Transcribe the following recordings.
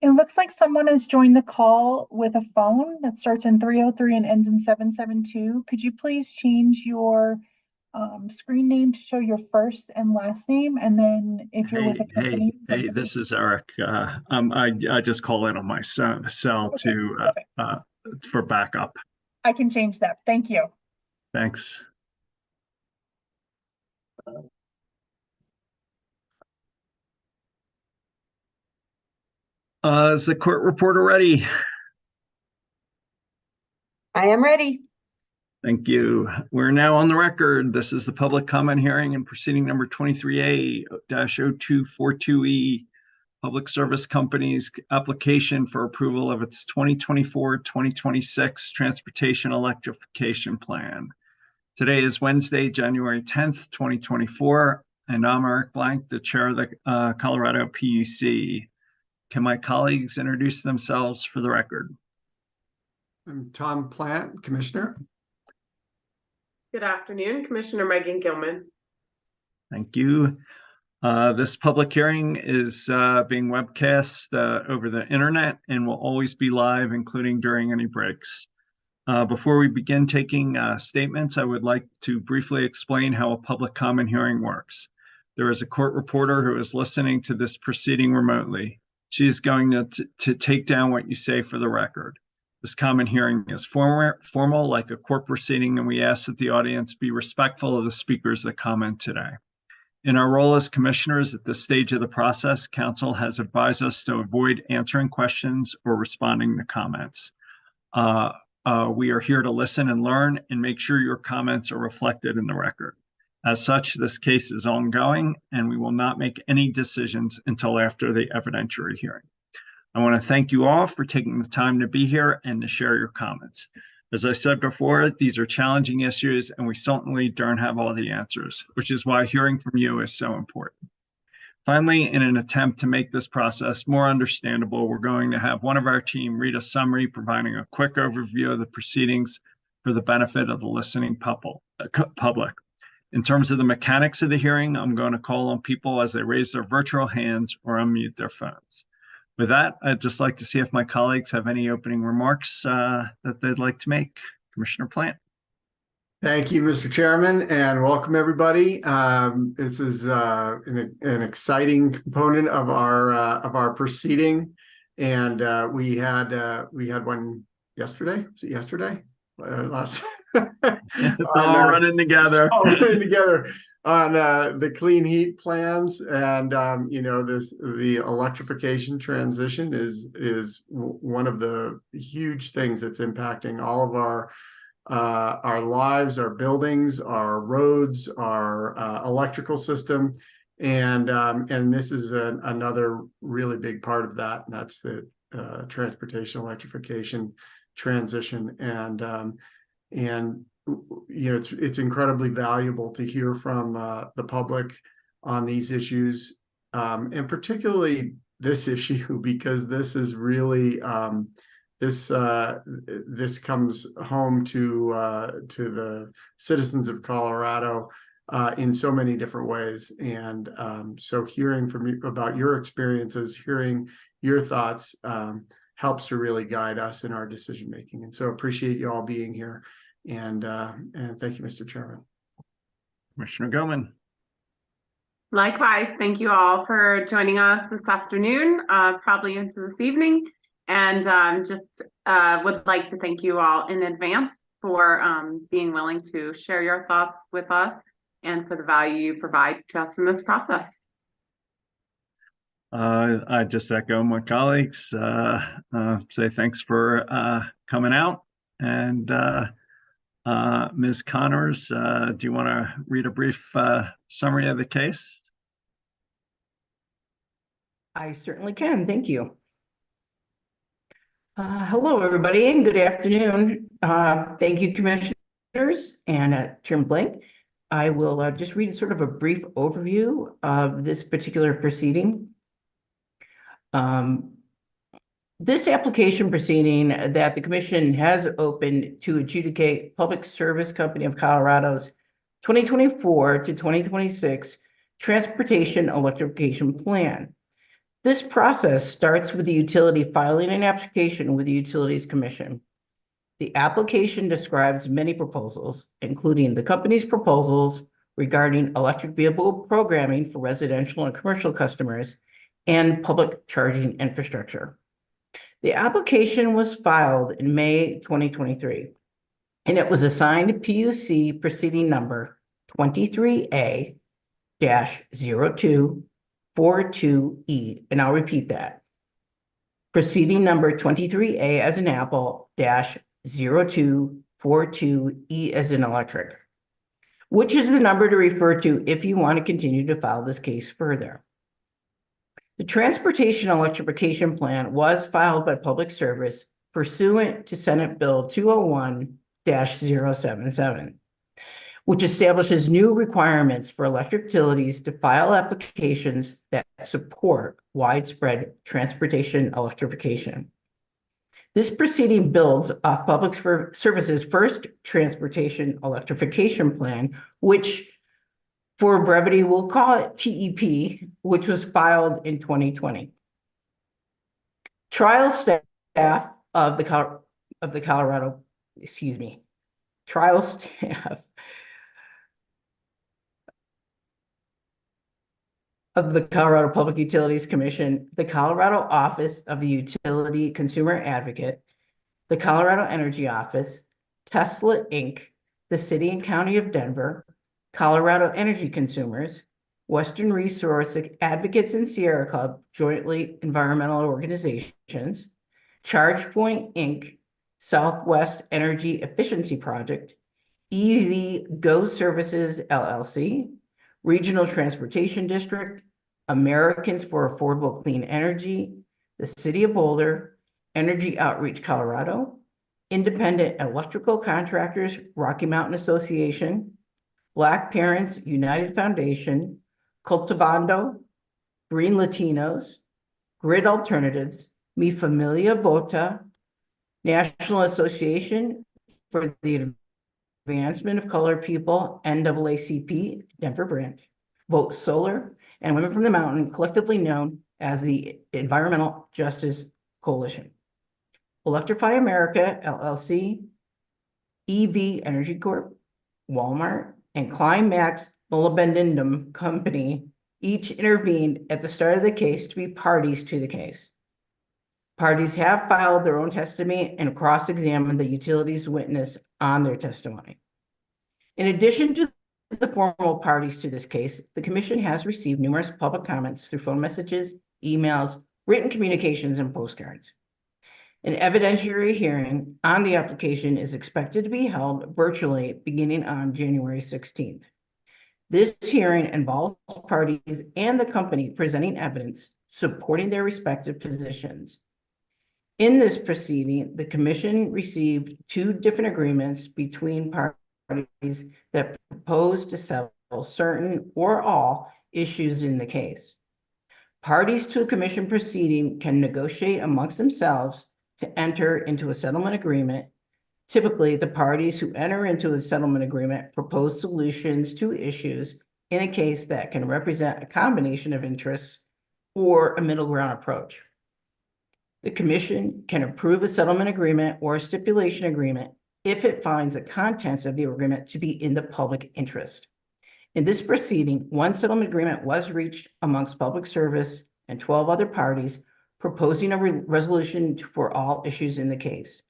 It looks like someone has joined the call with a phone that starts in 303 and ends in 772. Could you please change your screen name to show your first and last name? And then if you're with a company. This is Eric. I just call in on my cell Okay, to perfect. for backup. I can change that. Thank you. Thanks. Is the court reporter ready? I am ready. Thank you. We're now on the record. This is the public comment hearing and proceeding number 23A-0242E, Public Service Company's application for approval of its 2024-2026 Transportation Electrification Plan. Today is Wednesday, January 10th, 2024, and I'm Eric Blank, the chair of the Colorado PUC. Can my colleagues introduce themselves for the record? I'm Tom Plant, Commissioner. Good afternoon, Commissioner Megan Gilman. Thank you. This public hearing is being webcast over the internet and will always be live, including during any breaks. Before we begin taking statements, I would like to briefly explain how a public comment hearing works. There is a court reporter who is listening to this proceeding remotely. She is going to take down what you say for the record. This comment hearing is formal like a court proceeding, and we ask that the audience be respectful of the speakers that comment today. In our role as commissioners at this stage of the process, council has advised us to avoid answering questions or responding to comments. We are here to listen and learn and make sure your comments are reflected in the record. As such, this case is ongoing, and we will not make any decisions until after the evidentiary hearing. I want to thank you all for taking the time to be here and to share your comments. As I said before, these are challenging issues, and we certainly don't have all the answers, which is why hearing from you is so important. Finally, in an attempt to make this process more understandable, we're going to have one of our team read a summary providing a quick overview of the proceedings for the benefit of the listening public. In terms of the mechanics of the hearing, I'm going to call on people as they raise their virtual hands or unmute their phones. With that, I'd just like to see if my colleagues have any opening remarks that they'd like to make. Commissioner Plant. Thank you, Mr. Chairman, and welcome everybody. This is an exciting component of our proceeding, and we had one yesterday. Was it yesterday? Last. It's all running together. All running together on the clean heat plans, and the electrification transition is one of the huge things that's impacting all of our lives, our buildings, our roads, our electrical system, and this is another really big part of that, and that's the transportation electrification transition. And it's incredibly valuable to hear from the public on these issues, and particularly this issue, because this is really this comes home to the citizens of Colorado in so many different ways. And so hearing from you about your experiences, hearing your thoughts helps to really guide us in our decision making. And so appreciate you all being here. And thank you, Mr. Chairman. Commissioner Gilman. Likewise, thank you all for joining us this afternoon, probably into this evening. And just would like to thank you all in advance for being willing to share your thoughts with us and for the value you provide to us in this process. I just echo my colleagues, say thanks for coming out. And Ms. Connors, do you want to read a brief summary of the case? I certainly can. Thank you. Hello, everybody, and good afternoon. Thank you, commissioners and Chairman Blank. I will just read sort of a brief overview of this particular proceeding. This application proceeding that the commission has opened to adjudicate Public Service Company of Colorado's 2024 to 2026 Transportation Electrification Plan. This process starts with the utility filing an application with the Utilities Commission. The application describes many proposals, including the company's proposals regarding electric vehicle programming for residential and commercial customers and public charging infrastructure. The application was filed in May 2023, and it was assigned PUC proceeding number 23A-0242E, and I'll repeat that. Proceeding number 23A as in apple dash 0242E as in electric, which is the number to refer to if you want to continue to file this case further. The Transportation Electrification Plan was filed by Public Service pursuant to Senate Bill 201-077, which establishes new requirements for electric utilities to file applications that support widespread transportation electrification. This proceeding builds off Public Service's first Transportation Electrification Plan, which for brevity, we'll call it TEP, which was filed in 2020. Trial staff of the Colorado, trial staff of the Colorado Public Utilities Commission, the Colorado Office of the Utility Consumer Advocate, the Colorado Energy Office, Tesla Inc., the City and County of Denver, Colorado Energy Consumers, Western Resource Advocates and Sierra Club, jointly environmental organizations, ChargePoint Inc., Southwest Energy Efficiency Project, EV Go Services LLC, Regional Transportation District, Americans for Affordable Clean Energy, the City of Boulder, Energy Outreach Colorado, Independent Electrical Contractors, Rocky Mountain Association, Black Parents United Foundation, Cultivando, Green Latinos, Grid Alternatives, Mi Familia Vota, National Association for the Advancement of Colored People, NAACP, Denver branch, Vote Solar, and Women from the Mountain, collectively known as the Environmental Justice Coalition. Electrify America, LLC, EV Energy Corp, Walmart, and Climax Molybdenum Company each intervened at the start of the case to be parties to the case. Parties have filed their own testimony and cross-examined the utilities witness on their testimony. In addition to the formal parties to this case, the Commission has received numerous public comments through phone messages, emails, written communications, and postcards. An evidentiary hearing on the application is expected to be held virtually beginning on January 16th. This hearing involves parties and the company presenting evidence supporting their respective positions. In this proceeding, the Commission received two different agreements between parties that propose to settle certain or all issues in the case. Parties to a Commission proceeding can negotiate amongst themselves to enter into a settlement agreement. Typically, the parties who enter into a settlement agreement propose solutions to issues in a case that can represent a combination of interests or a middle ground approach. The Commission can approve a settlement agreement or a stipulation agreement if it finds the contents of the agreement to be in the public interest. In this proceeding, one settlement agreement was reached amongst Public Service and 12 other parties proposing a resolution for all issues in the case.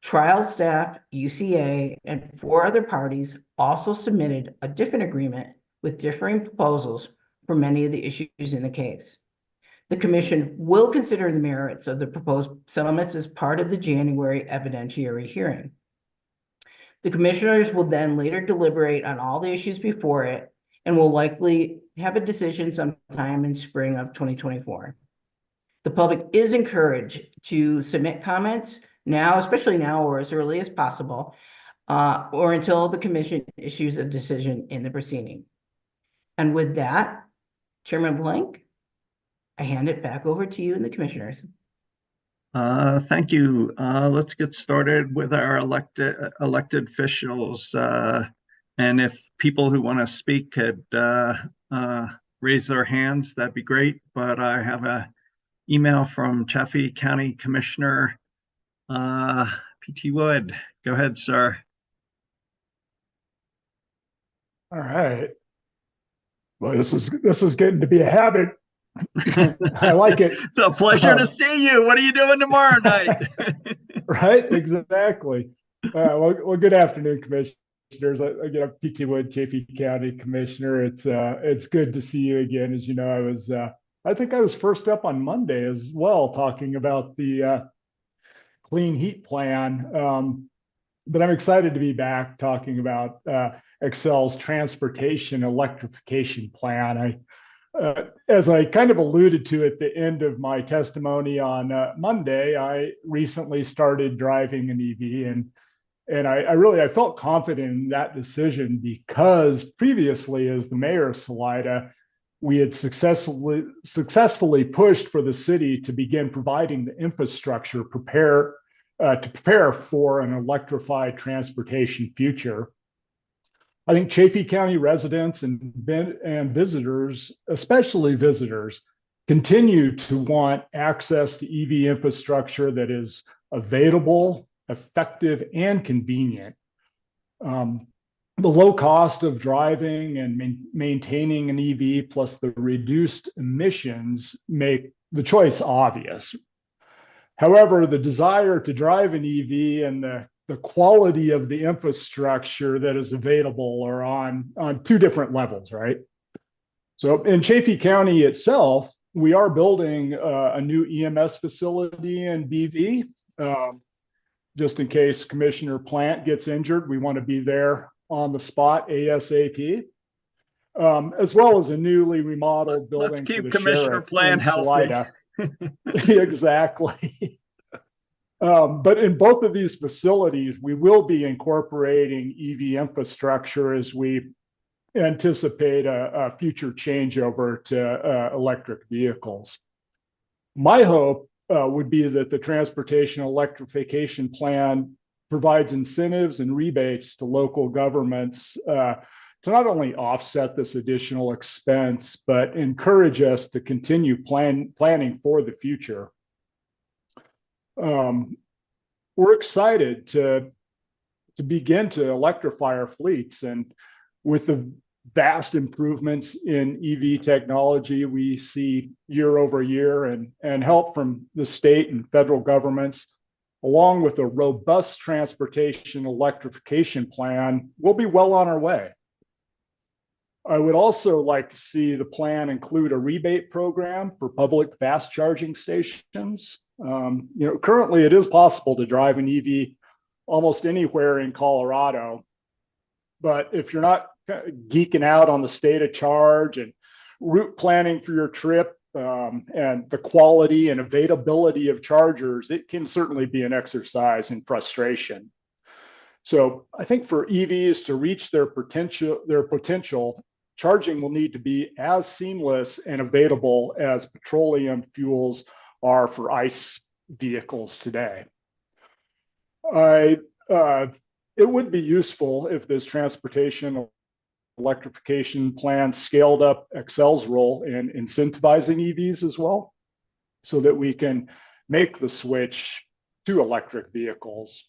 Trial staff, UCA, and 4 other parties also submitted a different agreement with differing proposals for many of the issues in the case. The Commission will consider the merits of the proposed settlements as part of the January evidentiary hearing. The Commissioners will then later deliberate on all the issues before it and will likely have a decision sometime in spring of 2024. The public is encouraged to submit comments now, especially now or as early as possible, or until the Commission issues a decision in the proceeding. And with that, Chairman Blank, I hand it back over to you and the Commissioners. Thank you. Let's get started with our elected officials. And if people who want to speak could raise their hands, that'd be great. But I have a email from Chaffee County Commissioner P.T. Wood. Go ahead, sir. All right. Well, this is getting to be a habit. I like it. It's a pleasure to see you. What are you doing tomorrow night? Right, exactly. Well, good afternoon, commissioners. Again, I'm P.T. Wood, Chaffee County Commissioner. It's good to see you again. As you know, I think I was first up on Monday as well, talking about the clean heat plan. But I'm excited to be back talking about Excel's transportation electrification plan. As I kind of alluded to at the end of my testimony on Monday, I recently started driving an EV, and I felt confident in that decision because previously, as the mayor of Salida, we had successfully pushed for the city to begin providing the infrastructure to prepare for an electrified transportation future. I think Chaffee County residents and visitors, especially visitors, continue to want access to EV infrastructure that is available, effective, and convenient. The low cost of driving and maintaining an EV plus the reduced emissions make the choice obvious. However, the desire to drive an EV and the quality of the infrastructure that is available are on two different levels, right? So in Chaffee County itself, we are building a new EMS facility in BV. Just in case Commissioner Plant gets injured, we want to be there on the spot ASAP. As well as a newly remodeled building. Let's keep for the Commissioner sheriff Plant in healthy. Salida. Exactly. But in both of these facilities, we will be incorporating EV infrastructure as we anticipate a future changeover to electric vehicles. My hope would be that the transportation electrification plan provides incentives and rebates to local governments to not only offset this additional expense, but encourage us to continue planning for the future. We're excited to begin to electrify our fleets, and with the vast improvements in EV technology we see year over year, and help from the state and federal governments, along with a robust transportation electrification plan, we'll be well on our way. I would also like to see the plan include a rebate program for public fast charging stations. Currently it is possible to drive an EV almost anywhere in Colorado, but if you're not geeking out on the state of charge and route planning for your trip, and the quality and availability of chargers, it can certainly be an exercise in frustration. So I think for EVs to reach their potential, charging will need to be as seamless and available as petroleum fuels are for ICE vehicles today. It would be useful if this transportation electrification plan scaled up Excel's role in incentivizing EVs as well, so that we can make the switch to electric vehicles.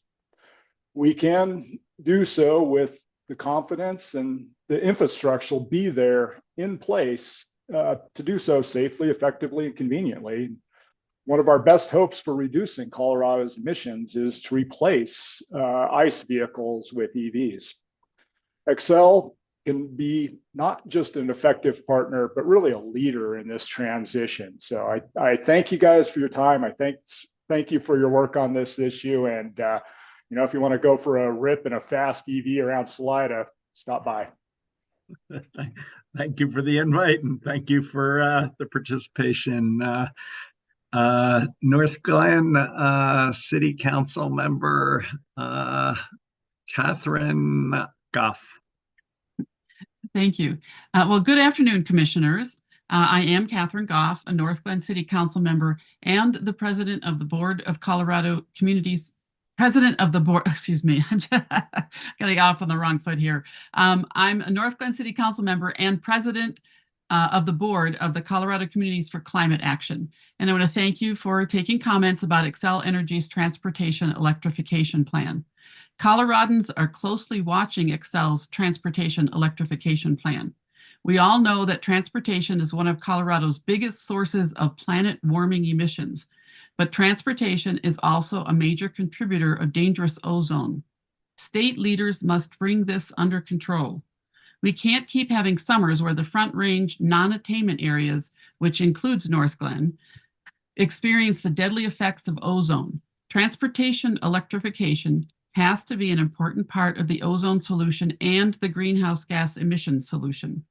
We can do so with the confidence and the infrastructure will be there in place to do so safely, effectively, and conveniently. One of our best hopes for reducing Colorado's emissions is to replace ICE vehicles with EVs. Excel can be not just an effective partner, but really a leader in this transition. So I thank you guys for your time. I thank you for your work on this issue. And if you want to go for a rip and a fast EV around Salida, stop by. Thank you for the invite, and thank you for the participation. North Glen City Council member Catherine Goff. Thank you. Well, good afternoon, commissioners. I am Catherine Goff, a North Glen City Council member and the president of the Board of Colorado Communities. President of the board, excuse me, I'm just getting off on the wrong foot here. I'm a North Glen City Council member and president of the board of the Colorado Communities for Climate Action. And I want to thank you for taking comments about Xcel Energy's transportation electrification plan. Coloradans are closely watching Xcel's transportation electrification plan. We all know that transportation is one of Colorado's biggest sources of planet warming emissions, but transportation is also a major contributor of dangerous ozone. State leaders must bring this under control. We can't keep having summers where the Front Range non-attainment areas, which includes North Glen, experience the deadly effects of ozone. Transportation electrification has to be an important part of the ozone solution and the greenhouse gas emissions solution.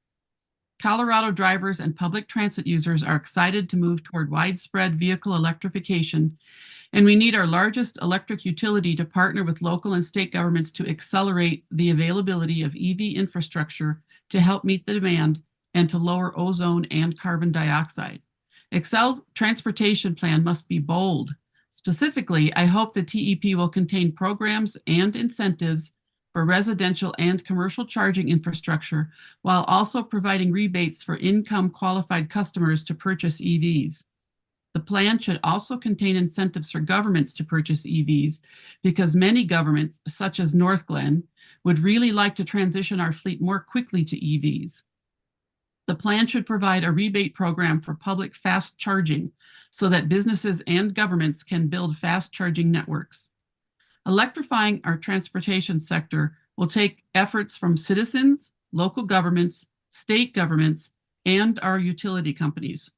Colorado drivers and public transit users are excited to move toward widespread vehicle electrification, and we need our largest electric utility to partner with local and state governments to accelerate the availability of EV infrastructure to help meet the demand and to lower ozone and carbon dioxide. Xcel's transportation plan must be bold. Specifically, I hope the TEP will contain programs and incentives for residential and commercial charging infrastructure, while also providing rebates for income-qualified customers to purchase EVs. The plan should also contain incentives for governments to purchase EVs, because many governments, such as North Glen, would really like to transition our fleet more quickly to EVs. The plan should provide a rebate program for public fast charging so that businesses and governments can build fast charging networks. Electrifying our transportation sector will take efforts from citizens, local governments, state governments, and our utility companies.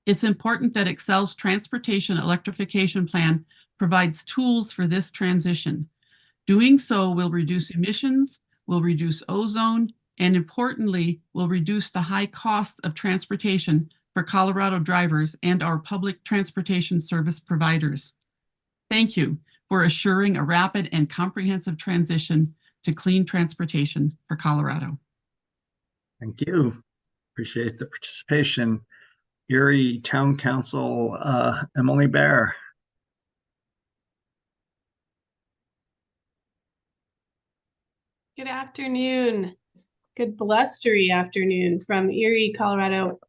It's important that Xcel's transportation electrification plan provides tools for this transition. Doing so will reduce emissions, will reduce ozone, and importantly, will reduce the high costs of transportation for Colorado drivers and our public transportation service providers. Thank you for assuring a rapid and comprehensive transition to clean transportation for Colorado. Thank you. Appreciate the participation. Erie Town Council, Emily Baer. Good afternoon. Good blustery afternoon from Erie, Colorado.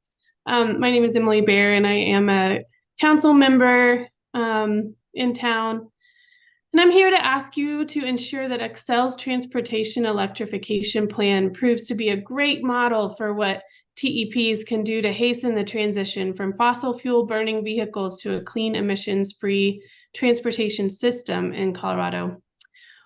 My name is Emily Baer, and I am a council member in town. And I'm here to ask you to ensure that Xcel's transportation electrification plan proves to be a great model for what TEPs can do to hasten the transition from fossil fuel burning vehicles to a clean emissions-free transportation system in Colorado.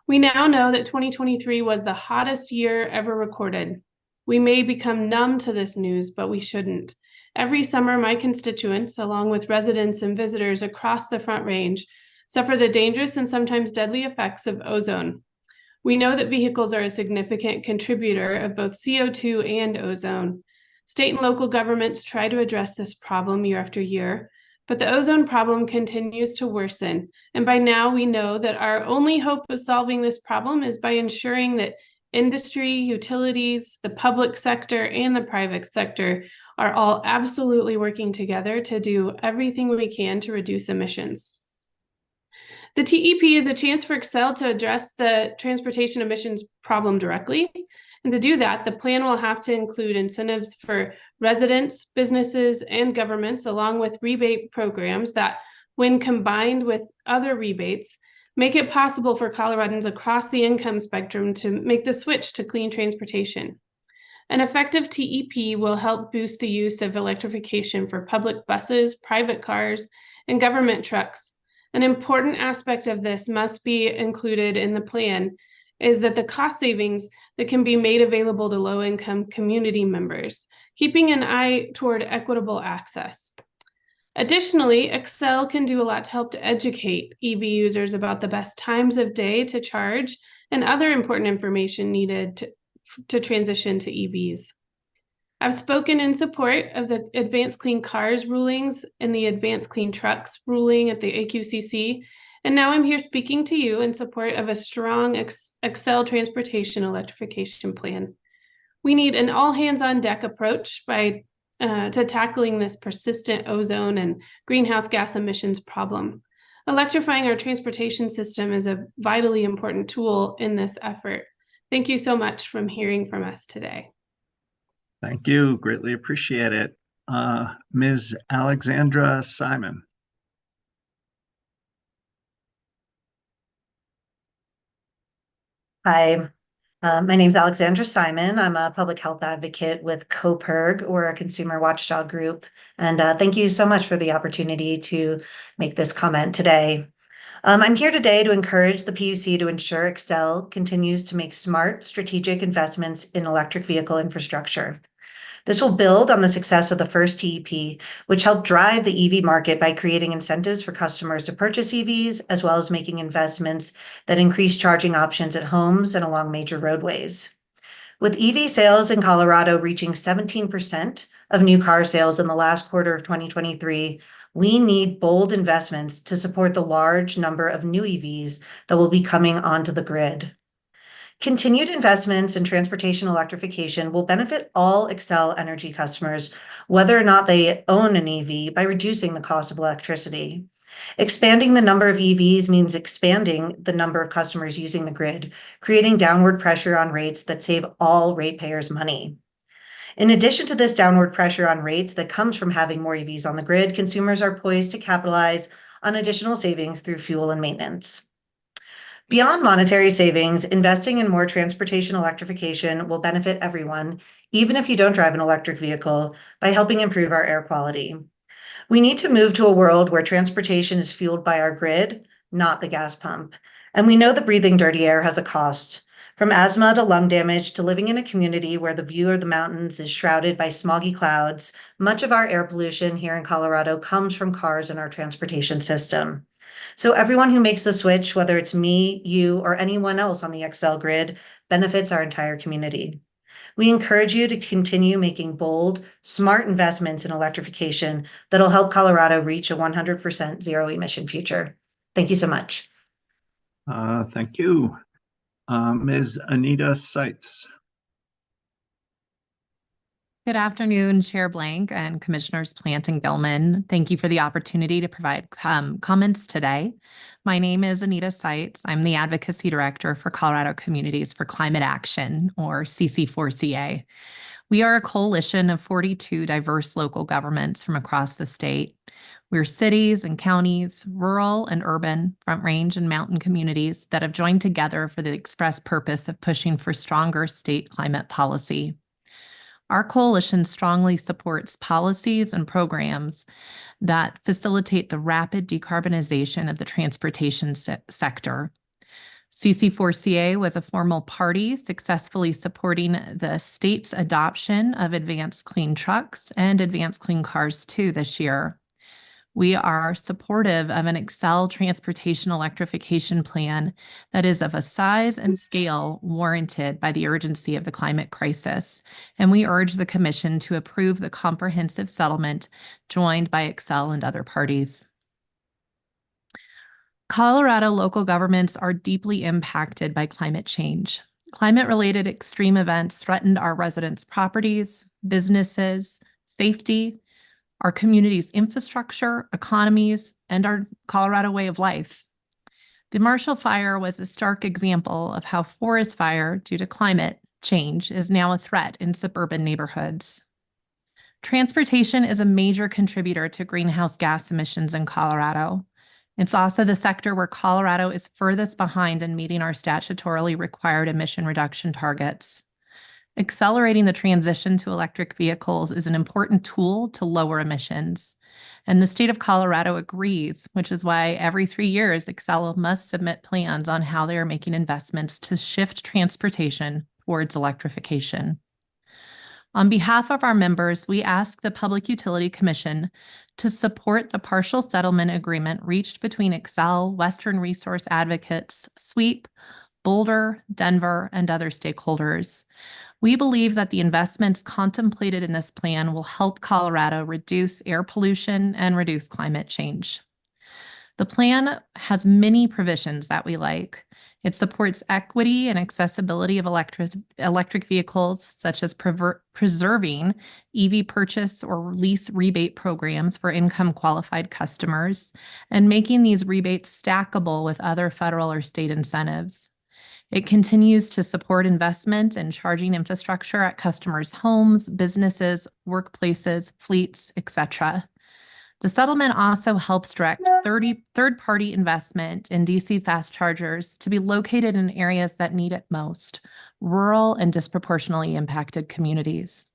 We now know that 2023 was the hottest year ever recorded. We may become numb to this news, but we shouldn't. Every summer, my constituents, along with residents and visitors across the Front Range, suffer the dangerous and sometimes deadly effects of ozone. We know that vehicles are a significant contributor of both CO2 and ozone. State and local governments try to address this problem year after year, but the ozone problem continues to worsen. And by now we know that our only hope of solving this problem is by ensuring that industry, utilities, the public sector, and the private sector are all absolutely working together to do everything we can to reduce emissions. The TEP is a chance for Xcel to address the transportation emissions problem directly. And to do that, the plan will have to include incentives for residents, businesses, and governments, along with rebate programs that, when combined with other rebates, make it possible for Coloradans across the income spectrum to make the switch to clean transportation. An effective TEP will help boost the use of electrification for public buses, private cars, and government trucks. An important aspect of this must be included in the plan is that the cost savings that can be made available to low-income community members, keeping an eye toward equitable access. Additionally, Xcel can do a lot to help to educate EV users about the best times of day to charge and other important information needed to transition to EVs. I've spoken in support of the Advanced Clean Cars rulings and the Advanced Clean Trucks ruling at the AQCC, and now I'm here speaking to you in support of a strong Xcel transportation electrification plan. We need an all-hands-on-deck approach to tackling this persistent ozone and greenhouse gas emissions problem. Electrifying our transportation system is a vitally important tool in this effort. Thank you so much for hearing from us today. Thank you. Greatly appreciate it. Ms. Alexandra Simon. Hi, my name is Alexandra Simon. I'm a public health advocate with COPERG, or a consumer watchdog group. And thank you so much for the opportunity to make this comment today. I'm here today to encourage the PUC to ensure Excel continues to make smart, strategic investments in electric vehicle infrastructure. This will build on the success of the first TEP, which helped drive the EV market by creating incentives for customers to purchase EVs, as well as making investments that increase charging options at homes and along major roadways. With EV sales in Colorado reaching 17% of new car sales in the last quarter of 2023, we need bold investments to support the large number of new EVs that will be coming onto the grid. Continued investments in transportation electrification will benefit all Xcel Energy customers, whether or not they own an EV, by reducing the cost of electricity. Expanding the number of EVs means expanding the number of customers using the grid, creating downward pressure on rates that save all ratepayers money. In addition to this downward pressure on rates that comes from having more EVs on the grid, consumers are poised to capitalize on additional savings through fuel and maintenance. Beyond monetary savings, investing in more transportation electrification will benefit everyone, even if you don't drive an electric vehicle, by helping improve our air quality. We need to move to a world where transportation is fueled by our grid, not the gas pump. And we know that breathing dirty air has a cost. From asthma to lung damage to living in a community where the view of the mountains is shrouded by smoggy clouds, much of our air pollution here in Colorado comes from cars in our transportation system. So everyone who makes the switch, whether it's me, you, or anyone else on the Xcel grid, benefits our entire community. We encourage you to continue making bold, smart investments in electrification that'll help Colorado reach a 100% zero emission future. Thank you so much. Thank you. Ms. Anita Seitz. Good afternoon, Chair Blank and Commissioners Plant and Gilman. Thank you for the opportunity to provide comments today. My name is Anita Seitz. I'm the Advocacy Director for Colorado Communities for Climate Action, or CC4CA. We are a coalition of 42 diverse local governments from across the state. We're cities and counties, rural and urban, Front Range and mountain communities that have joined together for the express purpose of pushing for stronger state climate policy. Our coalition strongly supports policies and programs that facilitate the rapid decarbonization of the transportation sector. CC4CA was a formal party successfully supporting the state's adoption of Advanced Clean Trucks and Advanced Clean Cars 2 this year. We are supportive of an Xcel transportation electrification plan that is of a size and scale warranted by the urgency of the climate crisis, and we urge the Commission to approve the comprehensive settlement joined by Xcel and other parties. Colorado local governments are deeply impacted by climate change. Climate-related extreme events threatened our residents' properties, businesses, safety, our community's infrastructure, economies, and our Colorado way of life. The Marshall Fire was a stark example of how forest fire due to climate change is now a threat in suburban neighborhoods. Transportation is a major contributor to greenhouse gas emissions in Colorado. It's also the sector where Colorado is furthest behind in meeting our statutorily required emission reduction targets. Accelerating the transition to electric vehicles is an important tool to lower emissions. And the state of Colorado agrees, which is why every 3 years, Xcel must submit plans on how they are making investments to shift transportation towards electrification. On behalf of our members, we ask the Public Utility Commission to support the partial settlement agreement reached between Xcel, Western Resource Advocates, SWEEP, Boulder, Denver, and other stakeholders. We believe that the investments contemplated in this plan will help Colorado reduce air pollution and reduce climate change. The plan has many provisions that we like. It supports equity and accessibility of electric vehicles, such as preserving EV purchase or lease rebate programs for income qualified customers, and making these rebates stackable with other federal or state incentives. It continues to support investment in charging infrastructure at customers' homes, businesses, workplaces, fleets, etc. The settlement also helps direct third-party investment in DC fast chargers to be located in areas that need it most, rural and disproportionately impacted communities.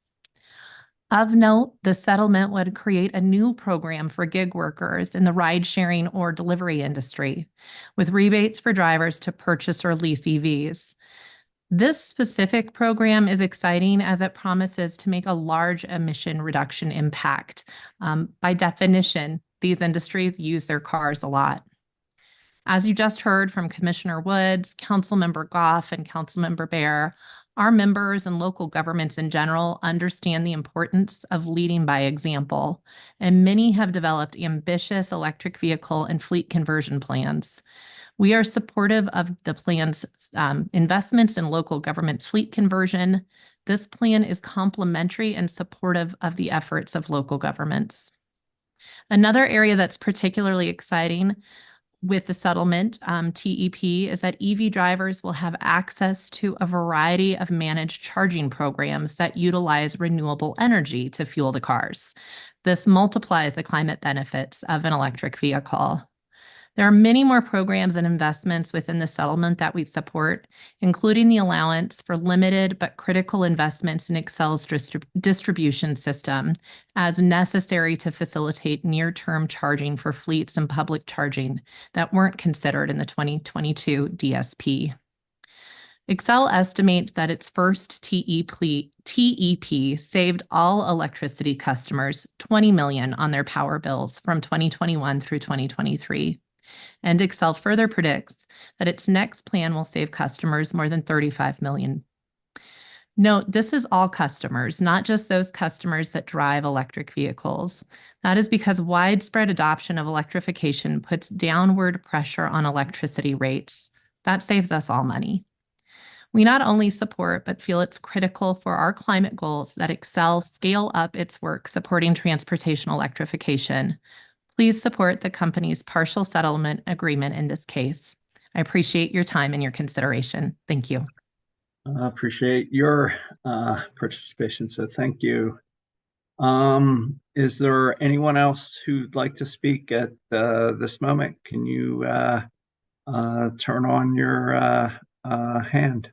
Of note, the settlement would create a new program for gig workers in the ride-sharing or delivery industry, with rebates for drivers to purchase or lease EVs. This specific program is exciting as it promises to make a large emission reduction impact. By definition, these industries use their cars a lot. As you just heard from Commissioner Woods, Councilmember Goff, and Councilmember Bear, our members and local governments in general understand the importance of leading by example, and many have developed ambitious electric vehicle and fleet conversion plans. We are supportive of the plan's investments in local government fleet conversion. This plan is complementary and supportive of the efforts of local governments. Another area that's particularly exciting with the settlement, TEP, is that EV drivers will have access to a variety of managed charging programs that utilize renewable energy to fuel the cars. This multiplies the climate benefits of an electric vehicle. There are many more programs and investments within the settlement that we support, including the allowance for limited but critical investments in Xcel's distribution system as necessary to facilitate near-term charging for fleets and public charging that weren't considered in the 2022 DSP. Xcel estimates that its first TEP saved all electricity customers $20 million on their power bills from 2021 through 2023. And Xcel further predicts that its next plan will save customers more than $35 million. Note, this is all customers, not just those customers that drive electric vehicles. That is because widespread adoption of electrification puts downward pressure on electricity rates. That saves us all money. We not only support, but feel it's critical for our climate goals that Xcel scale up its work supporting transportation electrification. Please support the company's partial settlement agreement in this case. I appreciate your time and your consideration. Thank you. I appreciate your participation, so thank you. Is there anyone else who'd like to speak at this moment? Can you turn on your hand?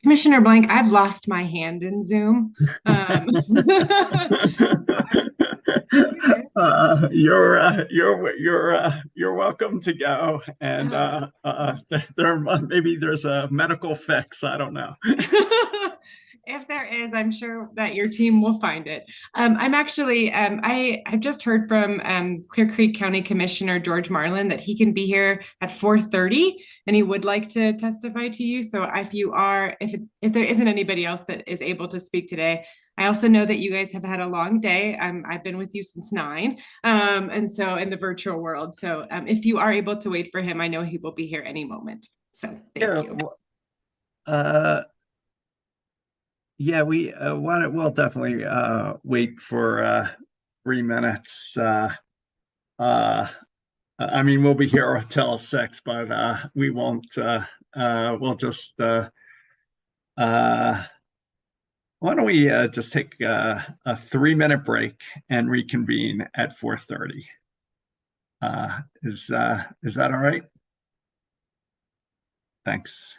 Commissioner Blank, I've lost my hand in Zoom. You're welcome to go, and maybe there's a medical fix. I don't know. If there is, I'm sure that your team will find it. I'm actually, I've just heard from Clear Creek County Commissioner George Marlin that he can be here at 4:30, and he would like to testify to you. So if there isn't anybody else that is able to speak today, I also know that you guys have had a long day. I've been with you since 9, and so in the virtual world. So if you are able to wait for him, I know he will be here any moment. So thank you. Yeah, we'll definitely wait for 3 minutes. I mean, we'll be here until 6, but we won't. We'll just. Why don't we just take a 3-minute break and reconvene at 4:30? Is that all right? Thanks.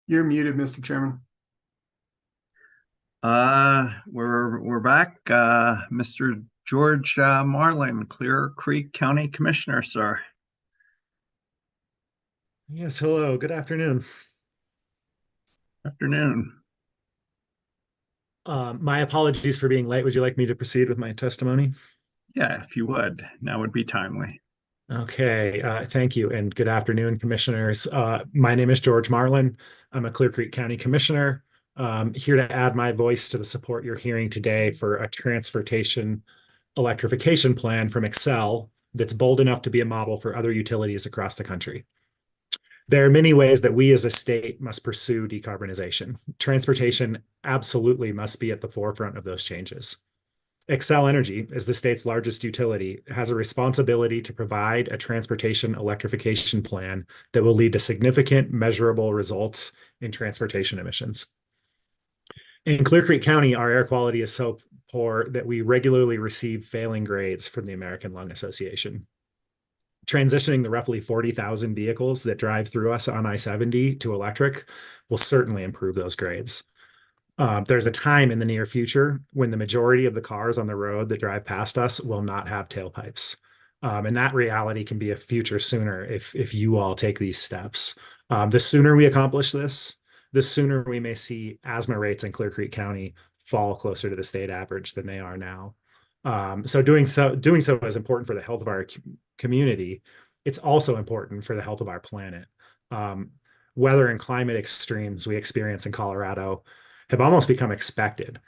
You're muted, Mr. Chairman. We're back. Mr. George Marlin, Clear Creek County Commissioner, sir. Yes, hello, good afternoon. Afternoon. My apologies for being late. Would you like me to proceed with my testimony? Yeah, if you would, now would be timely. Okay, thank you, and good afternoon, commissioners. My name is George Marlin. I'm a Clear Creek County Commissioner. Here to add my voice to the support you're hearing today for a transportation electrification plan from Excel that's bold enough to be a model for other utilities across the country. There are many ways that we as a state must pursue decarbonization. Transportation absolutely must be at the forefront of those changes. Xcel Energy, as the state's largest utility, has a responsibility to provide a transportation electrification plan that will lead to significant measurable results in transportation emissions. In Clear Creek County, our air quality is so poor that we regularly receive failing grades from the American Lung Association. Transitioning the roughly 40,000 vehicles that drive through us on I-70 to electric will certainly improve those grades. There's a time in the near future when the majority of the cars on the road that drive past us will not have tailpipes. And that reality can be a future sooner if you all take these steps. The sooner we accomplish this, the sooner we may see asthma rates in Clear Creek County fall closer to the state average than they are now. So doing so is important for the health of our community. It's also important for the health of our planet. Weather and climate extremes we experience in Colorado have almost become expected.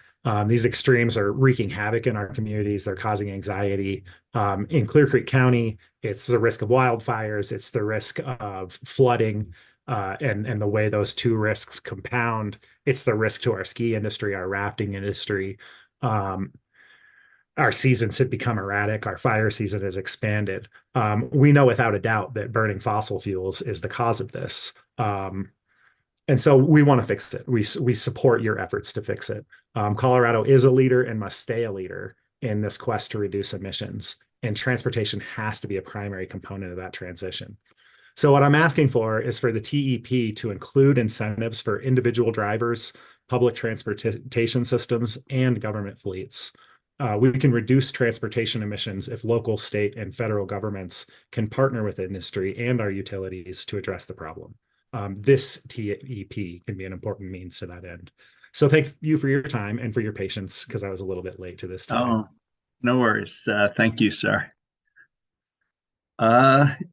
These extremes are wreaking havoc in our communities. They're causing anxiety. In Clear Creek County, it's the risk of wildfires. It's the risk of flooding, and the way those two risks compound. It's the risk to our ski industry, our rafting industry. Our seasons have become erratic. Our fire season has expanded. We know without a doubt that burning fossil fuels is the cause of this. And so we want to fix it. We support your efforts to fix it. Colorado is a leader and must stay a leader in this quest to reduce emissions. And transportation has to be a primary component of that transition. So what I'm asking for is for the TEP to include incentives for individual drivers, public transportation systems, and government fleets. We can reduce transportation emissions if local, state, and federal governments can partner with industry and our utilities to address the problem. This TEP can be an important means to that end. So thank you for your time and for your patience, because I was a little bit late to this today. Oh, no worries. Thank you, sir.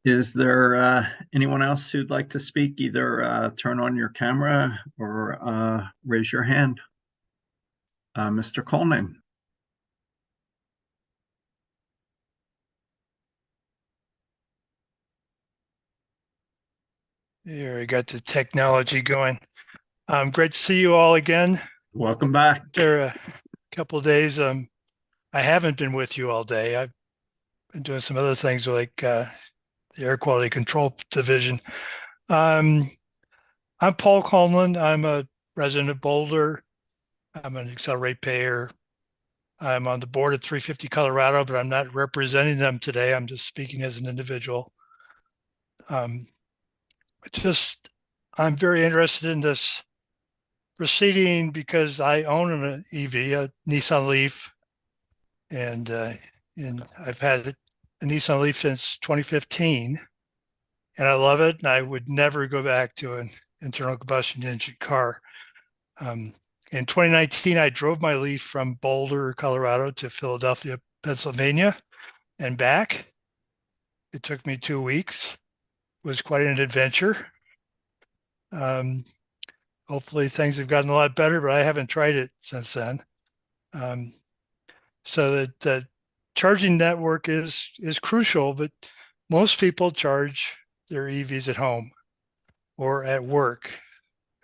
Is there anyone else who'd like to speak? Either turn on your camera or raise your hand. Mr. Coleman. Here, I got the technology going. Great to see you all again. Welcome back. After a couple of days, I haven't been with you all day. I've been doing some other things like the Air Quality Control Division. I'm Paul Conlon. I'm a resident of Boulder. I'm an Excel ratepayer. I'm on the board of 350 Colorado, but I'm not representing them today. I'm just speaking as an individual. I'm very interested in this proceeding because I own an EV, a Nissan Leaf, and I've had a Nissan Leaf since 2015, and I love it, and I would never go back to an internal combustion engine car. In 2019, I drove my Leaf from Boulder, Colorado to Philadelphia, Pennsylvania, and back. It took me 2 weeks. It was quite an adventure. Hopefully things have gotten a lot better, but I haven't tried it since then. So that the charging network is crucial, but most people charge their EVs at home or at work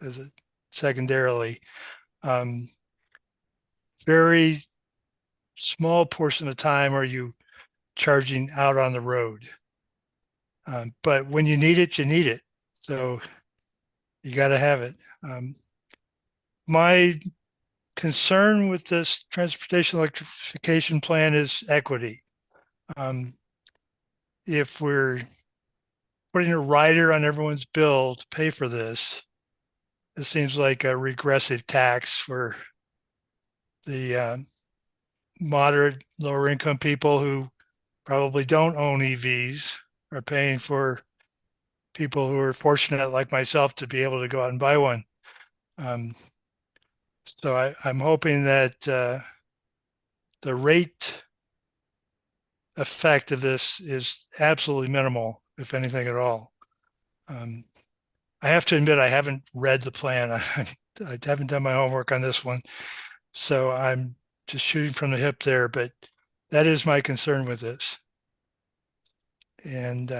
as a secondarily. Very small portion of the time are you charging out on the road. But when you need it, you need it. So you got to have it. My concern with this transportation electrification plan is equity. If we're putting a rider on everyone's bill to pay for this, this seems like a regressive tax for the moderate, lower income people who probably don't own EVs are paying for people who are fortunate like myself to be able to go out and buy one. So I'm hoping that the rate effect of this is absolutely minimal, if anything at all. I have to admit, I haven't read the plan. I haven't done my homework on this one. So I'm just shooting from the hip there, but that is my concern with this. And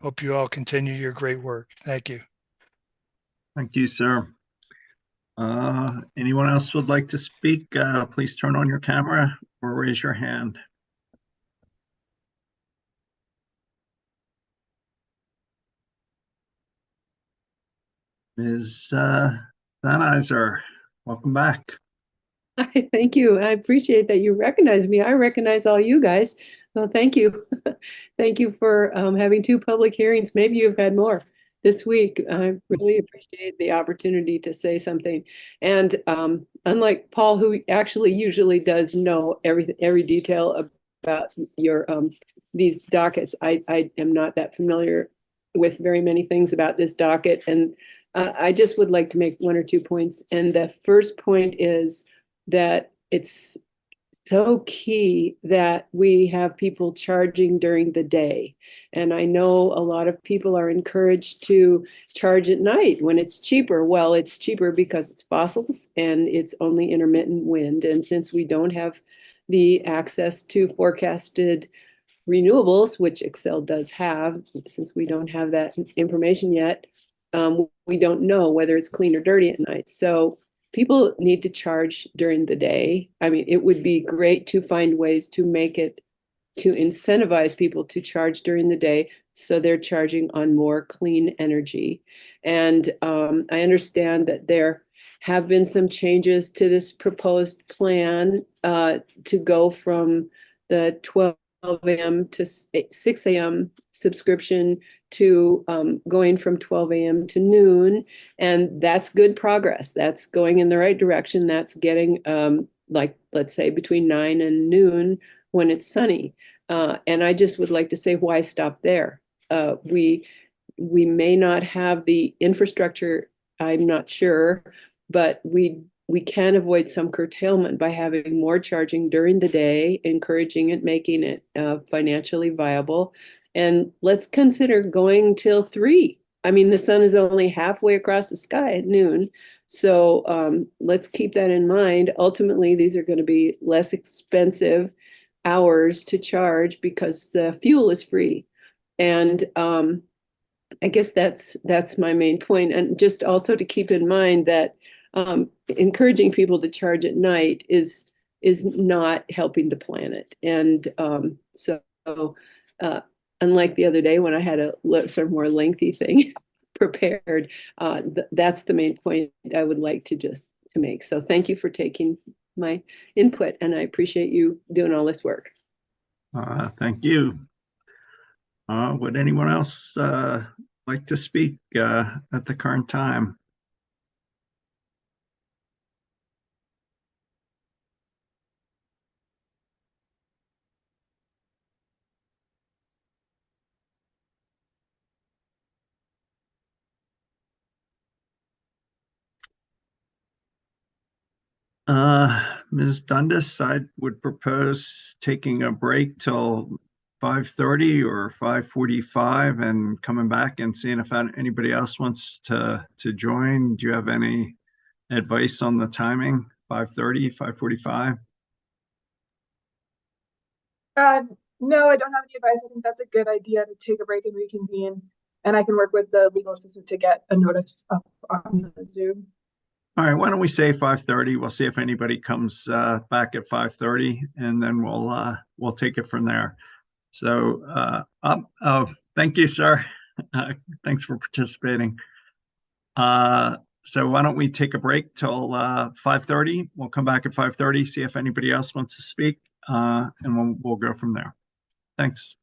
hope you all continue your great work. Thank you. Thank you, sir. Anyone else would like to speak? Please turn on your camera or raise your hand. Ms. Sennheiser, welcome back. Thank you. I appreciate that you recognize me. I recognize all you guys. So thank you. Thank you for having 2 public hearings. Maybe you've had more this week. I really appreciate the opportunity to say something. And unlike Paul, who actually usually does know every detail about your these dockets, I am not that familiar with very many things about this docket. And I just would like to make 1 or 2 points. And the first point is that it's so key that we have people charging during the day. And I know a lot of people are encouraged to charge at night when it's cheaper. Well, it's cheaper because it's fossils and it's only intermittent wind. And since we don't have the access to forecasted renewables, which Excel does have, since we don't have that information yet, we don't know whether it's clean or dirty at night. So people need to charge during the day. I mean, it would be great to find ways to make it, to incentivize people to charge during the day so they're charging on more clean energy. And I understand that there have been some changes to this proposed plan to go from the 12 a.m. to 6 a.m. subscription to going from 12 a.m. to noon. And that's good progress. That's going in the right direction. That's getting like, let's say between 9 and noon when it's sunny. And I just would like to say, why stop there? We may not have the infrastructure, I'm not sure, but we can avoid some curtailment by having more charging during the day, encouraging it, making it financially viable. And let's consider going till 3. I mean, the sun is only halfway across the sky at noon. So let's keep that in mind. Ultimately, these are going to be less expensive hours to charge because the fuel is free. And I guess that's my main point. And just also to keep in mind that encouraging people to charge at night is not helping the planet. And so unlike the other day when I had a sort of more lengthy thing prepared, that's the main point I would like to make. So thank you for taking my input, and I appreciate you doing all this work. Thank you. Would anyone else like to speak at the current time? Ms. Dundas, I would propose taking a break till 5:30 or 5:45 and coming back and seeing if anybody else wants to join. Do you have any advice on the timing? 5:30, 5:45? No, I don't have any advice. I think that's a good idea to take a break and reconvene. And I can work with the legal assistant to get a notice up on the Zoom. All right, why don't we say 5:30? We'll see if anybody comes back at 5:30, and then we'll take it from there. So, thank you, sir. Thanks for participating. So why don't we take a break till 5:30? We'll come back at 5:30, see if anybody else wants to speak, and we'll go from there. Thanks.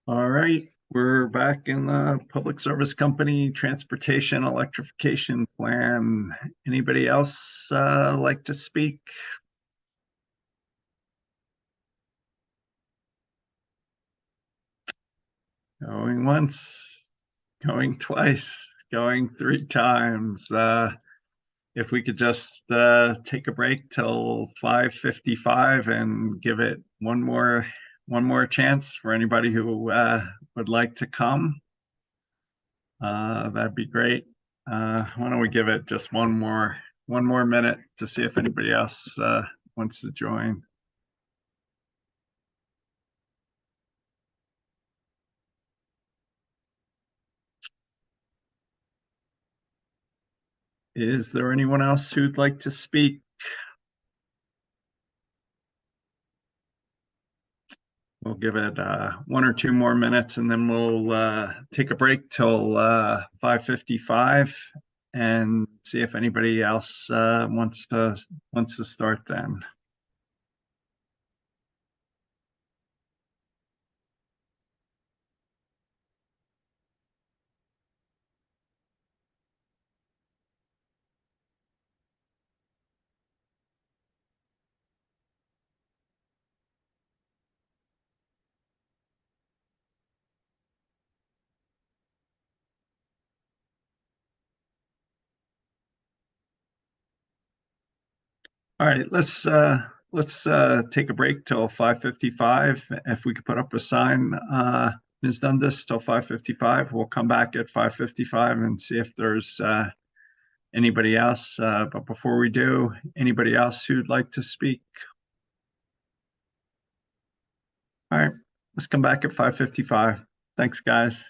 All right, we're back in the Public Service Company Transportation Electrification Plan. Anybody else like to speak? Going once, going twice, going 3 times. If we could just take a break till 5:55 and give it one more chance for anybody who would like to come, that'd be great. Why don't we give it just one more minute to see if anybody else wants to join. Is there anyone else who'd like to speak? We'll give it 1 or 2 more minutes, and then we'll take a break till 5:55 and see if anybody else wants to start then. All right, let's take a break till 5:55. If we could put up a sign, Ms. Dundas, till 5:55. We'll come back at 5:55 and see if there's anybody else. But before we do, anybody else who'd like to speak? All right, let's come back at 5:55. Thanks, guys.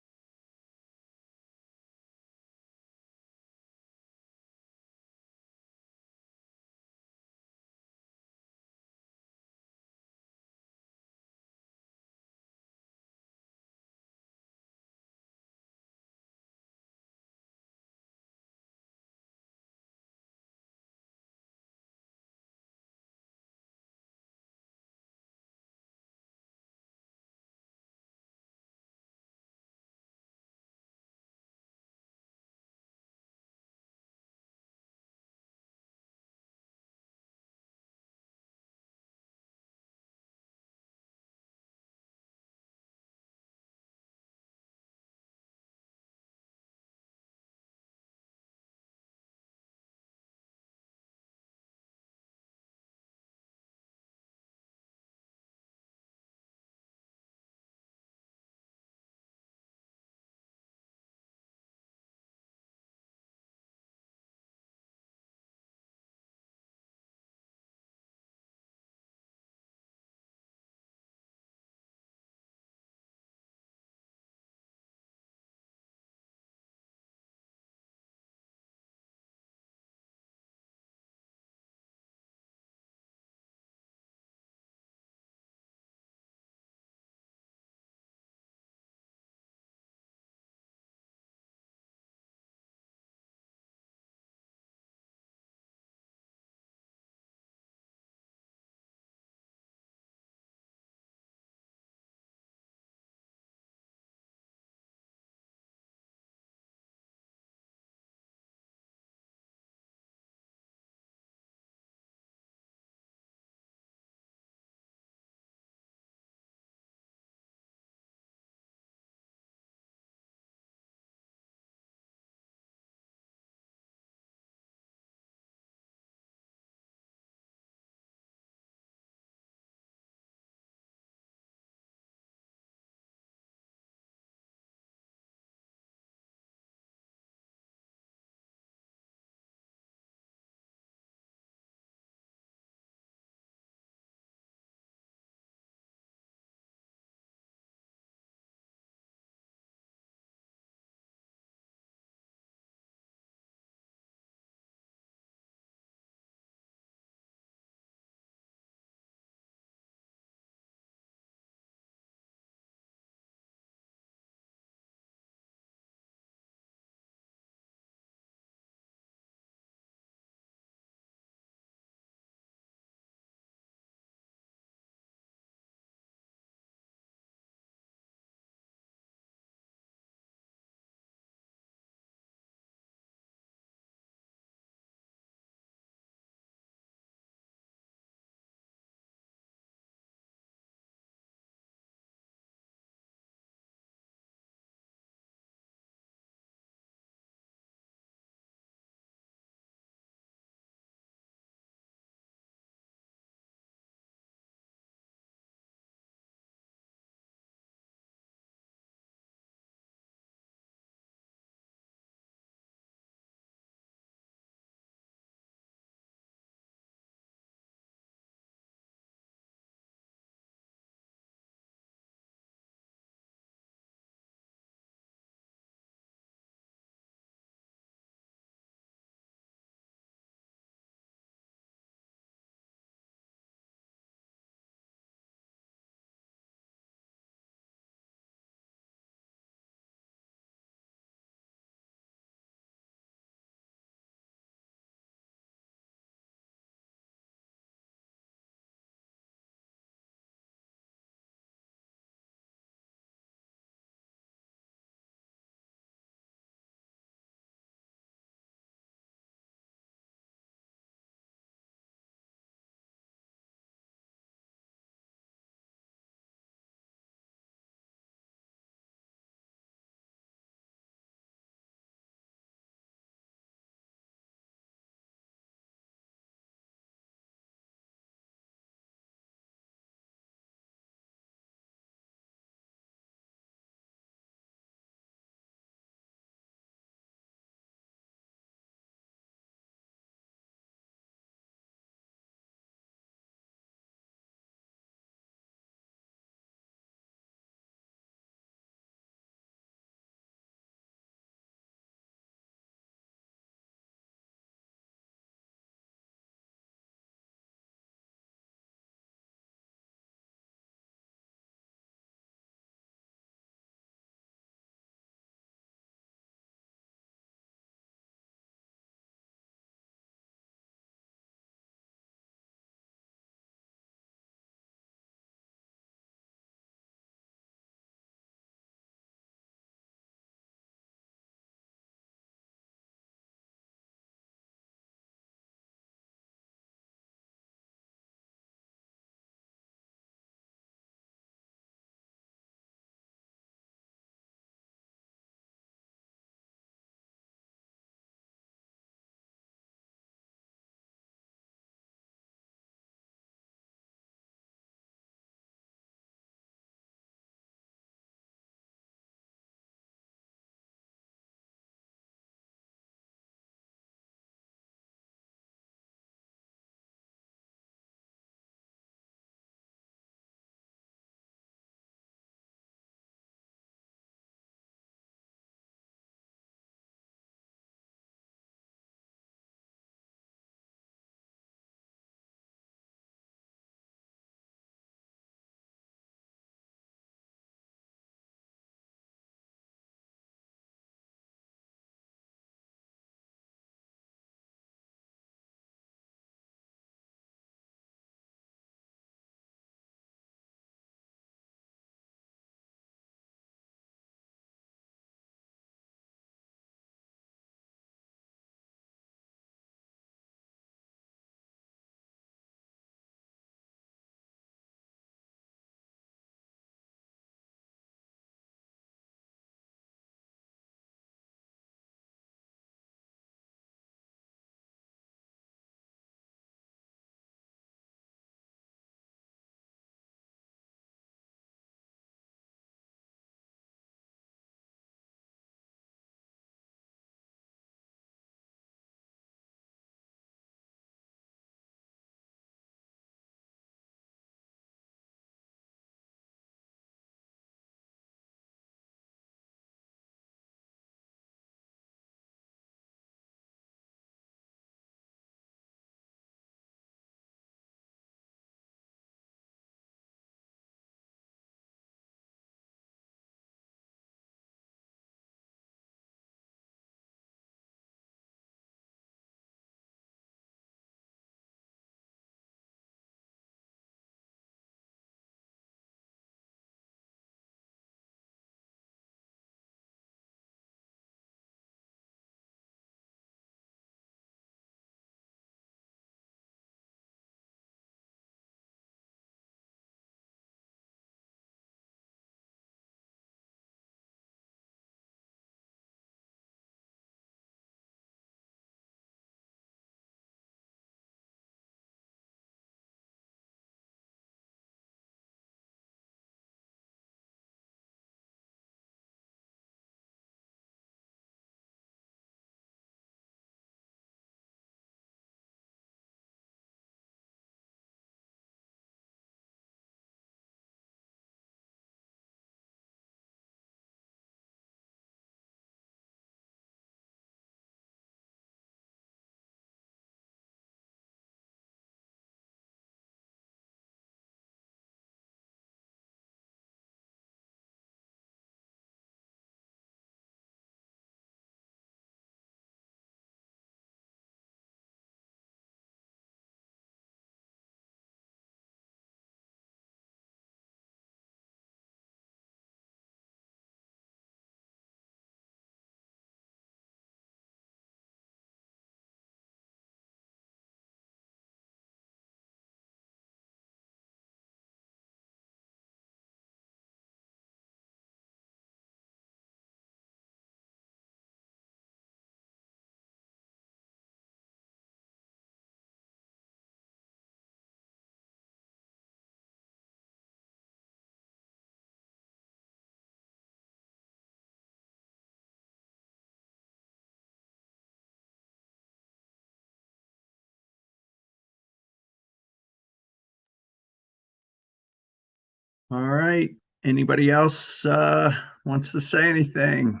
All right. Anybody else wants to say anything?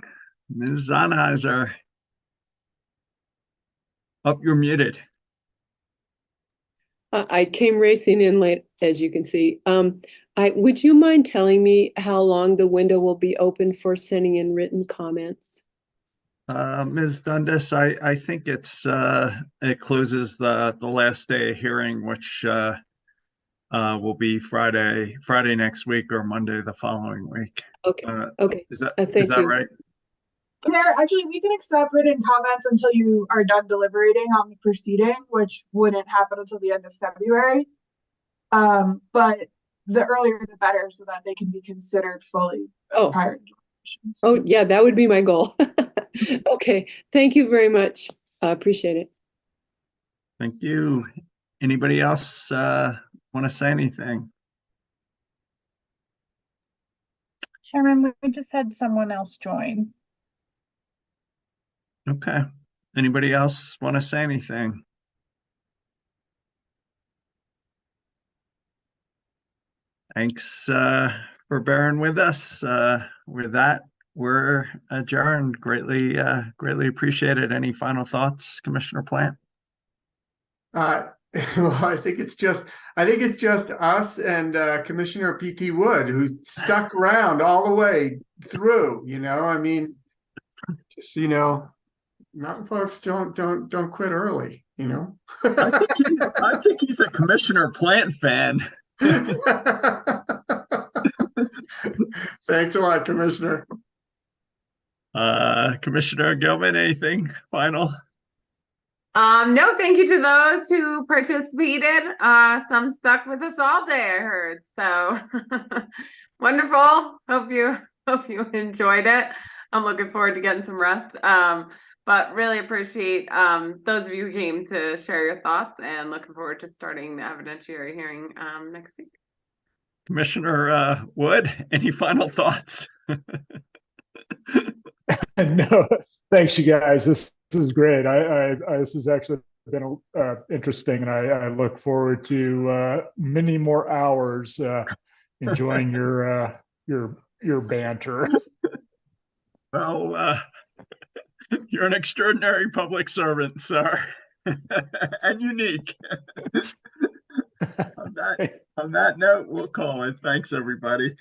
Ms. Sennheiser. Up, you're muted. I came racing in late, as you can see. Would you mind telling me how long the window will be open for sending in written comments? Ms. Dundas, I think it closes the last day of hearing, which will be Friday next week or Monday the following week. Okay. Okay. Is that Thank you. right? Mayor, actually, we can accept written comments until you are done deliberating on the proceeding, which wouldn't happen until the end of February. But the earlier the better, so that they can be considered fully prior to deliberations. Oh, yeah, that would be my goal. Okay. Thank you very much. I appreciate it. Thank you. Anybody else want to say anything? Chairman, we just had someone else join. Okay. Anybody else want to say anything? Thanks for bearing with us. With that, we're adjourned. Greatly appreciated. Any final thoughts, Commissioner Plant? Well, I think it's just us and Commissioner P.T. Wood, who stuck around all the way through. I mean, just mountain folks don't quit early. I think he's a Commissioner Plant fan. Thanks a lot, Commissioner. Commissioner Gilman, anything final? No, thank you to those who participated. Some stuck with us all day, I heard. So wonderful. Hope you enjoyed it. I'm looking forward to getting some rest. But really appreciate those of you who came to share your thoughts, and looking forward to starting the evidentiary hearing next week. Commissioner Wood, any final thoughts? No, thanks, you guys. This is great. This has actually been interesting, and I look forward to many more hours enjoying your banter. Well, you're an extraordinary public servant, sir, and unique. On that note, we'll call it. Thanks, everybody.